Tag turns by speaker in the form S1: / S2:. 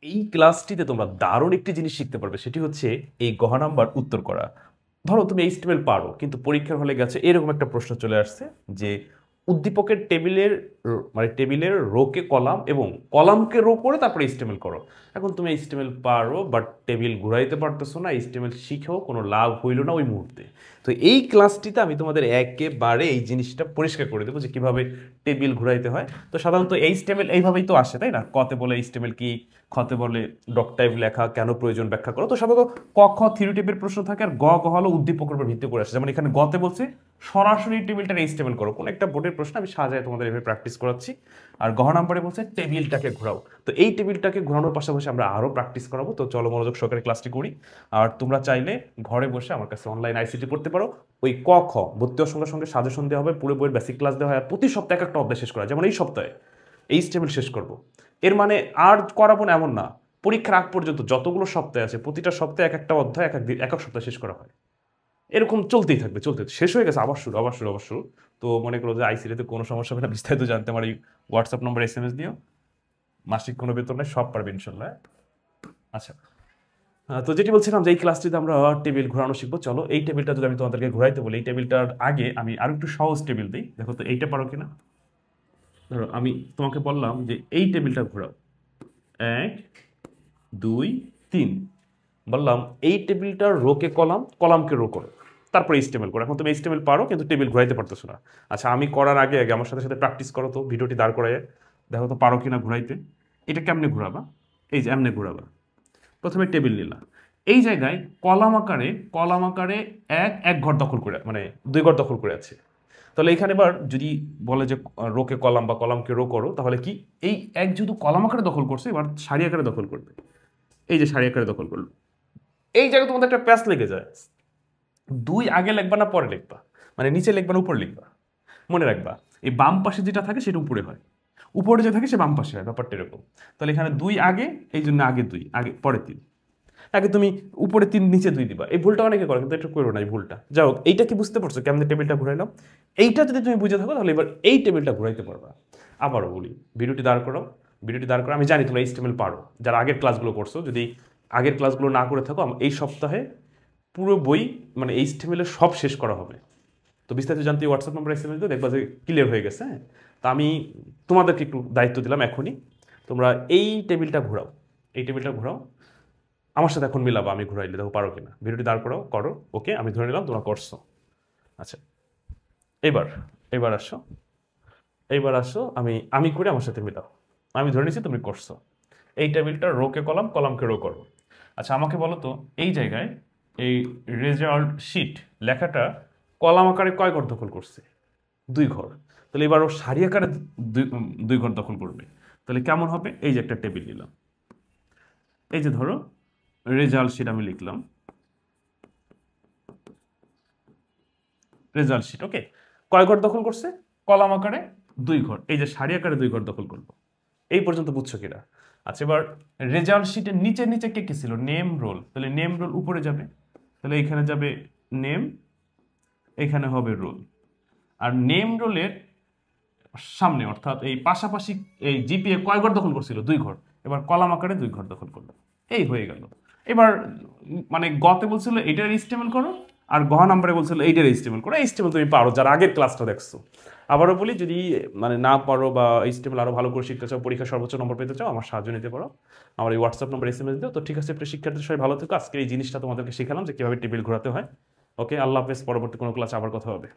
S1: এই ক্লাসটিতে তোমরা দারুণ একটি জিনিস শিখতে পারবে, সেটি হচ্ছে এই গহ নাম্বার উত্তর করা। ধরো তুমি এইচটিএমএল পারো, কিন্তু পরীক্ষার হলে গেছে এরকম একটা প্রশ্ন চলে আসছে যে উদ্দীপকের টেবিলের মানে টেবিলের রোকে কলাম এবং কলামকে রো করে তারপরে এইচটিএমএল করো। এখন তুমি এইচটিএমএল পারো বাট টেবিল ঘুরাইতে পারতেছো না, এইচটিএমএল শিখেও কোনো লাভ হইল না ওই মুহূর্তে। তো এই ক্লাসটিতে আমি তোমাদের একেবারে এই জিনিসটা পরিষ্কার করে দেবো যে কিভাবে টেবিল ঘুরাইতে হয়। তো সাধারণত এইচটিএমএল এইভাবেই তো আসে, তাই না? কতে বলে এইচটিএমএল কি, খতে বলে ডক টাইপ লেখা কেন প্রয়োজন ব্যাখ্যা করো। তো সাধারণত ক খ থিওরি টাইপের প্রশ্ন থাকে, আর গ গ হলো উদ্দীপকের উপর ভিত্তি করে আসে। যেমন এখানে গতে বলছে সরাসরি টেবিলটা এইচটিএমএল করো, কোন একটা বোর্ডের প্রশ্ন আমি সাজায় তোমাদের এভাবে প্র্যাকটিস করাচ্ছি। আর গহ নাম্বারে বলছে টেবিলটাকে ঘোরাও। তো এই টেবিলটাকে ঘোরানোর পাশাপাশি আমরা আরও প্র্যাকটিস করাবো। তো চলো মনোযোগ সহকারে ক্লাসটি করি। আর তোমরা চাইলে ঘরে বসে আমার কাছে অনলাইন আইসিটি পড়তে পারো। ওই ক খ ভর্তি হওয়ার সঙ্গে সঙ্গে সাজেশন দেওয়া হবে, পুরো বইয়ের বেসিক ক্লাস দেওয়া হয়, আর প্রতি সপ্তাহে একটা অধ্যায় শেষ করা হয়। যেমন এই সপ্তাহে এইচটিএমএল শেষ করব, এর মানে আর করাবো না এমন না। পরীক্ষার আগ পর্যন্ত যতগুলো সপ্তাহে আছে প্রতিটা সপ্তাহে এক একটা অধ্যায় এক এক সপ্তাহে শেষ করা হয়। এরকম চলতেই থাকবে, শেষ হয়ে গেছে আবার শুরু আবার শুরু আবার শুরু। তো মনে করো যে আইসিটিতে কোনো সমস্যা হবে না, বিস্তারিত জানতে আমার এই হোয়াটসঅ্যাপ নম্বর এসএমএস দিও। মাসিক কোনো বেতন নেই, সব পারবে ইনশাল্লাহ। আচ্ছা, তো যেটি বলছিলাম যে এই ক্লাসটিতে আমরা টেবিল ঘোরানো শিখবো। চলো এই টেবিলটা যদি আমি তোমাদেরকে ঘোরাইতে বলি, এই টেবিলটার আগে আমি আরো একটু সহজ টেবিল দিই। দেখো তো এইটা পারো কিনা। ধরো আমি তোমাকে বললাম যে এই টেবিলটা ঘোরাও, 1 2 3। বললাম এই টেবিলটার রোকে কলাম, কলামকে রো করো, তারপর এইচটিএমএল করো। এখন তুমি এইচটিএমএল পারো কিন্তু টেবিল ঘুরাইতে পারতেছো না। আচ্ছা, আমি করার আগে আগে আমার সাথে সাথে প্র্যাকটিস করো তো, ভিডিওটি দাঁড় করায় দেখো তো পারো কিনা ঘুরাইতে। এটা কেমনে ঘুরাবা? এই যে এমনে ঘুরাবা। প্রথমে টেবিল নিলা, এই জায়গায় কলাম আকারে এক এক ঘর দখল করে, মানে 2 ঘর দখল করে আছে। তাহলে এখানে এবার যদি বলে যে রোকে কলাম বা কলামকে রো করো, তাহলে কি এই এক যেহেতু কলাম আকারে দখল করছে, এবার সারি আকারে দখল করবে। এই যে সারি আকারে দখল করলো, এই জায়গায় তোমাদের একটা প্যাচ লেগে যায়। 2 আগে লিখবা না পরে লিখবা, মানে নিচে লিখবা না উপরে লিখবা। মনে রাখবা এই বাম পাশে যেটা থাকে সেটা উপরে হয়, উপরে যে থাকে সে বাম পাশে হয়, ব্যাপারটা এরকম। তাহলে এখানে 2 আগে, এই জন্য আগে 2, আগে পরে 3। আগে তুমি উপরে 3 নিচে 2 দিবা। এই ভুলটা অনেকে করে, কিন্তু এটা করো না এই ভুলটা। যাই হোক, এইটা কি বুঝতে পারছো কেমন টেবিলটা ঘুরাইলাম? এইটা যদি তুমি বুঝে থাকো তাহলে এবার এই টেবিলটা ঘুরাইতে পারবা। আবারও বলি, ভিডিওটি দাঁড় করো, ভিডিওটি দাঁড় করো। আমি জানি তোমরা এইচটিএমএল পারো, যারা আগের ক্লাসগুলো করছো। যদি আগের ক্লাসগুলো না করে থাকো, এই সপ্তাহে পুরো বই মানে এইচটিএমএল এর সব শেষ করা হবে। তো বিস্তারিত জানতে হোয়াটসঅ্যাপ নম্বর এসএমএস দিও, দেখবা যে ক্লিয়ার হয়ে গেছে। হ্যাঁ, তা আমি তোমাদেরকে একটু দায়িত্ব দিলাম এখনই, তোমরা এই টেবিলটা ঘোরাও, এই টেবিলটা ঘোরাও। আমার সাথে এখন মিলাবো, আমি ঘুরাইলে দেখো পারো কিনা। ভিডিওটি দাঁড় করাও, করো। ওকে, আমি ধরে নিলাম তোমরা করছো। আচ্ছা, এবার এবার আসো, এইবার আসো, আমি আমি করে আমার সাথে মিলাও। আমি ধরে নিচ্ছি তুমি করছো। এই টেবিলটা রোকে কলাম, কলামকে রো করো। আচ্ছা, আমাকে বলো তো এই জায়গায় এই রেজাল্ট শিট লেখাটা কলাম আকারে কয় ঘর দখল করছে? 2 ঘর। তাহলে এবার ও সারি আকারে 2 ঘর দখল করবে। তাহলে কেমন হবে? এই যে একটা টেবিল নিলাম, এই যে ধরো রেজাল্ট শিট আমি লিখলাম, রেজাল্ট শিট। ওকে, কয় ঘর দখল করছে? কলাম আকারে 2 ঘর, এই যে সারি আকারে 2 ঘর দখল করলো। এই পর্যন্ত বুঝছো কিনা? আচ্ছা, এবার রেজাল্ট শিটের নিচে নিচে কে কে ছিল? Name role. তাহলে নেম রোল উপরে যাবে, তাহলে এখানে যাবে নেম, এখানে হবে রোল। আর নেম রোলের সামনে অর্থাৎ এই পাশাপাশি এই জিপিএ কয় ঘর দখল করছিল? 2 ঘর। এবার কলাম আকারে 2 ঘর দখল করলো। এই হয়ে গেল। এবার মানে গতে বলছিল এইটার এইচটিএমএল করো, আর গহ নাম্বারে বলছিল এইটার এইচটিএমএল করো। এইচটিএমএল তুমি পারো যারা আগের ক্লাসটা দেখছো। আবারও বলি, যদি মানে না পারো বা এইচটিএমএল আরো ভালো করে শিখতে চাও, পরীক্ষা সর্বোচ্চ নম্বর পেতে চাও, আমার সাহায্য নিতে পারো। আমার এই হোয়াটসঅ্যাপ নম্বর এসএমএস দিও। তো ঠিক আছে প্রিয় শিক্ষার্থী, সবাই ভালো থেকো। আজকে এই জিনিসটা তোমাদেরকে শেখালাম যে কিভাবে টেবিল ঘোরাতে হয়। ওকে, আল্লাহ হাফেজ। পরবর্তী কোনো ক্লাসে আবার কথা হবে।